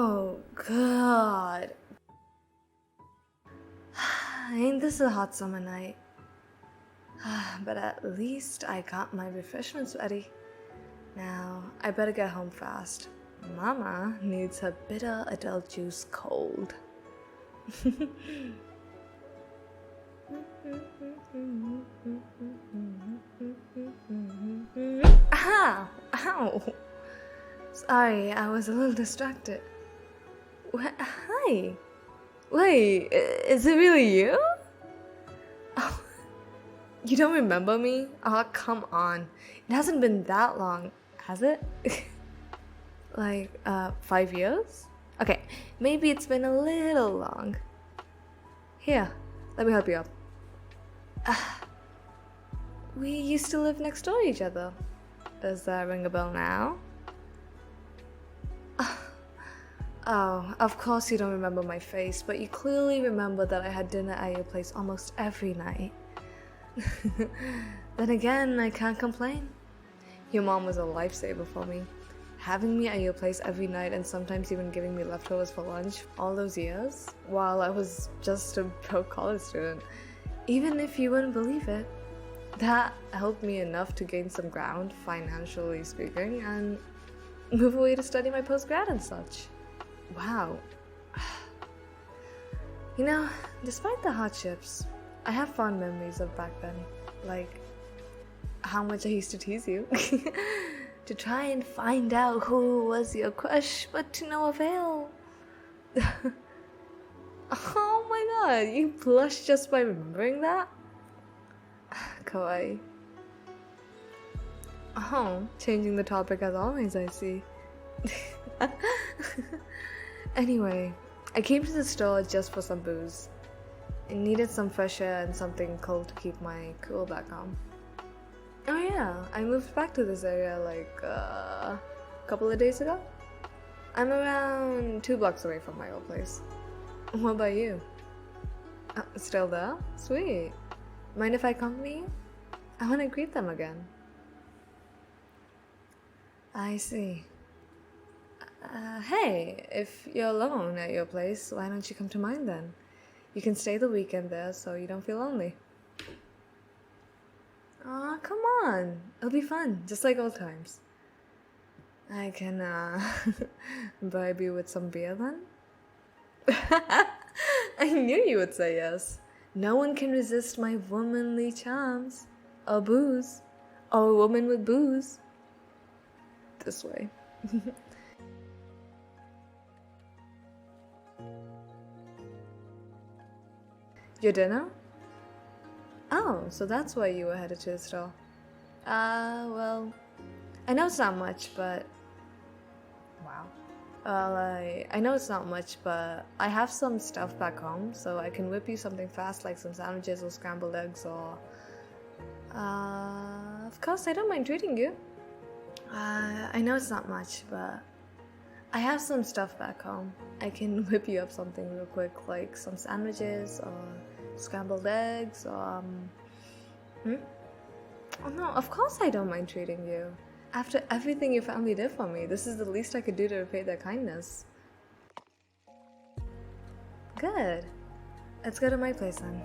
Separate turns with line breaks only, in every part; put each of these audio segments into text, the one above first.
Oh, God. Ain't this a hot summer night? But at least I got my refreshments ready. Now, I better get home fast. Mama needs her bitter adult juice cold. Ow! Ow! Sorry, I was a little distracted. Hi! Wait, is it really you? Oh, you don't remember me? Oh, come on. It hasn't been that long, has it? Like, 5 years? Okay, maybe it's been a little long. Here, let me help you up. We used to live next door to each other. Does that ring a bell now? Oh, of course you don't remember my face, but you clearly remember that I had dinner at your place almost every night. Then again, I can't complain. Your mom was a lifesaver for me. Having me at your place every night and sometimes even giving me leftovers for lunch all those years while I was just a broke college student. Even if you wouldn't believe it, that helped me enough to gain some ground, financially speaking, and move away to study my postgrad and such. Wow. You know, despite the hardships, I have fond memories of back then. Like, how much I used to tease you. To try and find out who was your crush, but to no avail. Oh my god, you blush just by remembering that? Kawaii. Oh, changing the topic as always, I see. Anyway, I came to the store just for some booze. I needed some fresh air and something cold to keep my cool back home. Oh yeah, I moved back to this area like a couple of days ago. I'm around 2 blocks away from my old place. What about you? Still there? Sweet. Mind if I accompany you? I want to greet them again. I see. Hey, if you're alone at your place, why don't you come to mine then? You can stay the weekend there so you don't feel lonely. Aw, come on. It'll be fun, just like old times. I can, bribe you with some beer then? I knew you would say yes. No one can resist my womanly charms. Or booze. Or a woman with booze. This way. Your dinner? Oh, so that's why you were headed to the store. Well, I know it's not much, but... Wow. Well, I know it's not much, but I have some stuff back home, so I can whip you something fast like some sandwiches or scrambled eggs or... Of course, I don't mind treating you. I know it's not much, but I have some stuff back home. I can whip you up something real quick, like some sandwiches or scrambled eggs or... Oh no, of course I don't mind treating you. After everything your family did for me, this is the least I could do to repay their kindness. Good. Let's go to my place then.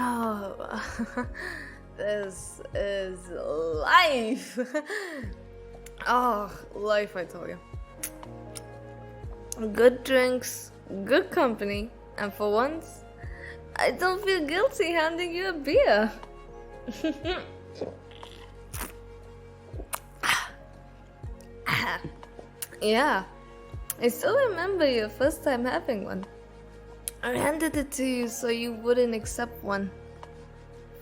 Oh, this is life. Oh, life, I tell you. Good drinks, good company, and for once, I don't feel guilty handing you a beer. Yeah, I still remember your first time having one. I handed it to you so you wouldn't accept one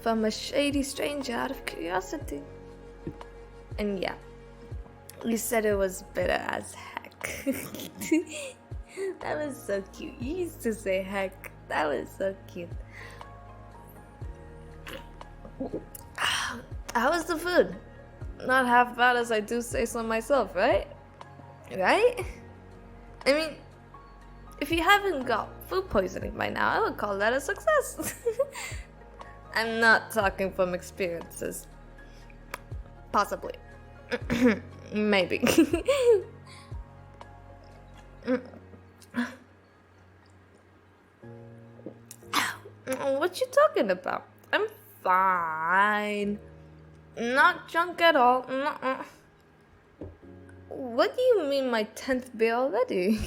from a shady stranger out of curiosity. And yeah, you said it was bitter as heck. That was so cute. You used to say heck. That was so cute. How was the food? Not half bad as I do say so myself, right? Right? I mean, if you haven't got food poisoning by now, I would call that a success. I'm not talking from experiences. Possibly. Maybe. What you talking about? I'm fine. Not drunk at all. Nuh-uh. What do you mean my 10th beer already?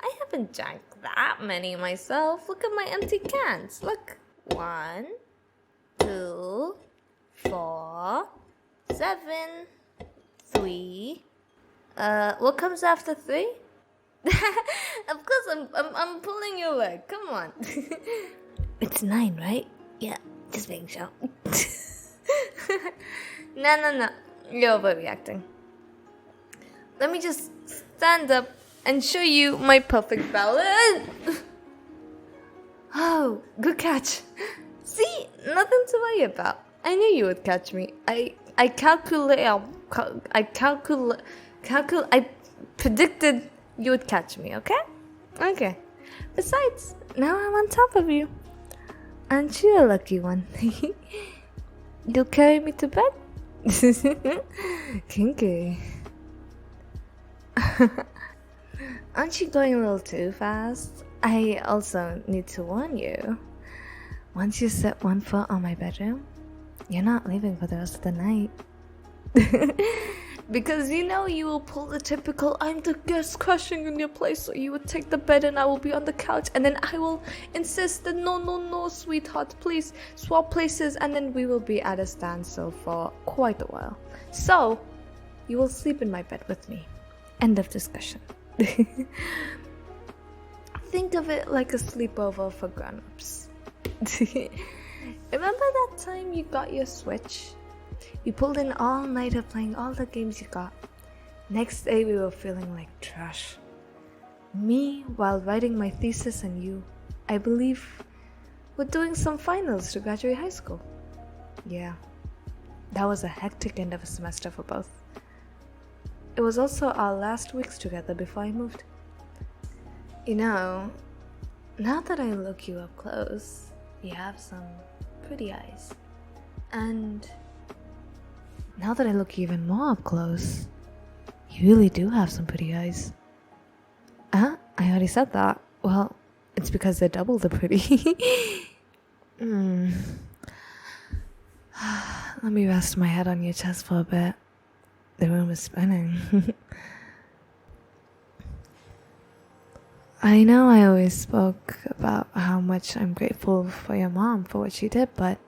I haven't drank that many myself. Look at my empty cans. Look. 1, 2, 4, 7, 3. What comes after 3? Of course, I'm pulling your leg. Come on. It's 9, right? Yeah, just making sure. No. You're overreacting. Let me just stand up and show you my perfect balance. Oh, good catch. See, nothing to worry about. I knew you would catch me. I predicted you would catch me, okay? Okay. Besides, now I'm on top of you. Aren't you a lucky one? You'll carry me to bed? Kinky. Aren't you going a little too fast? I also need to warn you. Once you set one foot on my bedroom, you're not leaving for the rest of the night. Because you know you will pull the typical I'm the guest crashing in your place, so you would take the bed and I will be on the couch, and then I will insist that no, sweetheart, please swap places, and then we will be at a standstill for quite a while. So, you will sleep in my bed with me. End of discussion. Think of it like a sleepover for grown-ups. Remember that time you got your Switch? We pulled in all nighter playing all the games you got. Next day we were feeling like trash. Me while writing my thesis, and you, I believe, were doing some finals to graduate high school. Yeah, that was a hectic end of a semester for both. It was also our last weeks together before I moved. You know, now that I look you up close, you have some pretty eyes. And now that I look even more up close, you really do have some pretty eyes. I already said that. Well, it's because they're double the pretty. Let me rest my head on your chest for a bit. The room is spinning. I know I always spoke about how much I'm grateful for your mom for what she did, but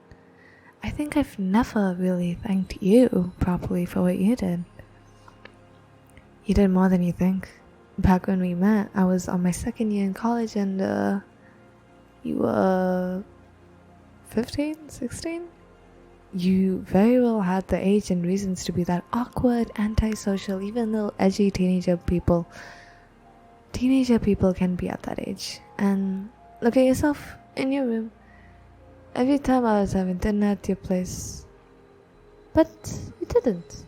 I think I've never really thanked you properly for what you did. You did more than you think. Back when we met, I was on my second year in college, and you were 15, 16? You very well had the age and reasons to be that awkward, antisocial, even little edgy teenager people. Teenager people can be at that age. And look at yourself in your room. Every time I was having dinner at your place. But you didn't.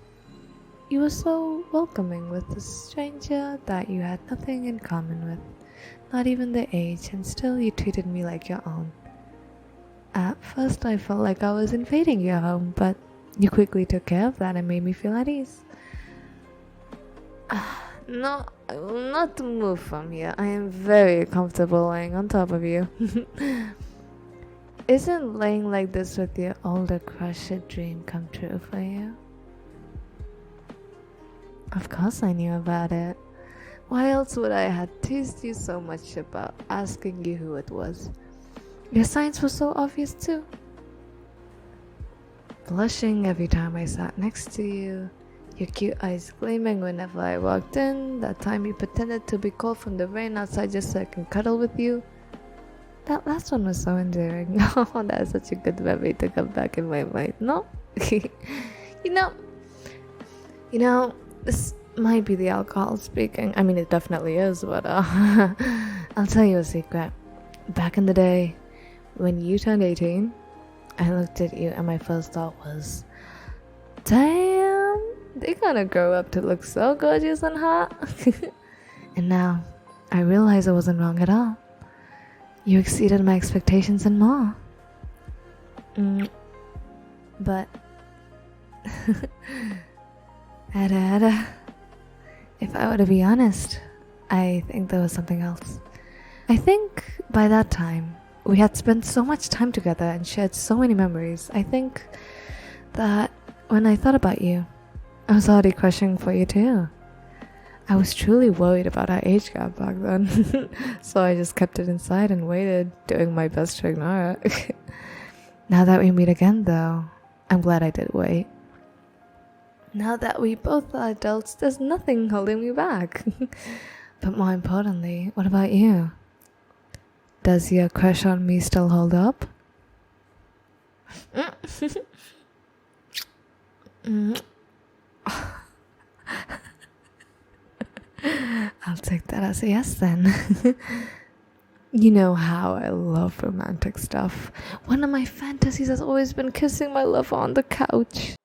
You were so welcoming with a stranger that you had nothing in common with. Not even the age, and still you treated me like your own. At first I felt like I was invading your home, but you quickly took care of that and made me feel at ease. No, I will not move from here. I am very comfortable lying on top of you. Isn't laying like this with your older crush a dream come true for you? Of course I knew about it. Why else would I have teased you so much about asking you who it was? Your signs were so obvious too. Blushing every time I sat next to you, your cute eyes gleaming whenever I walked in, that time you pretended to be cold from the rain outside just so I can cuddle with you. That last one was so endearing. Oh, that is such a good memory to come back in my mind, no? You know, this might be the alcohol speaking. I mean, it definitely is, but I'll tell you a secret. Back in the day, when you turned 18, I looked at you and my first thought was, damn, they gonna grow up to look so gorgeous and hot. And now, I realize I wasn't wrong at all. You exceeded my expectations and more. But Ada, if I were to be honest, I think there was something else. I think by that time, we had spent so much time together and shared so many memories. I think that when I thought about you, I was already crushing for you too. I was truly worried about our age gap back then, so I just kept it inside and waited, doing my best to ignore it. Now that we meet again though, I'm glad I did wait. Now that we both are adults, there's nothing holding me back. But more importantly, what about you? Does your crush on me still hold up? I'll take that as a yes then. You know how I love romantic stuff. One of my fantasies has always been kissing my lover on the couch.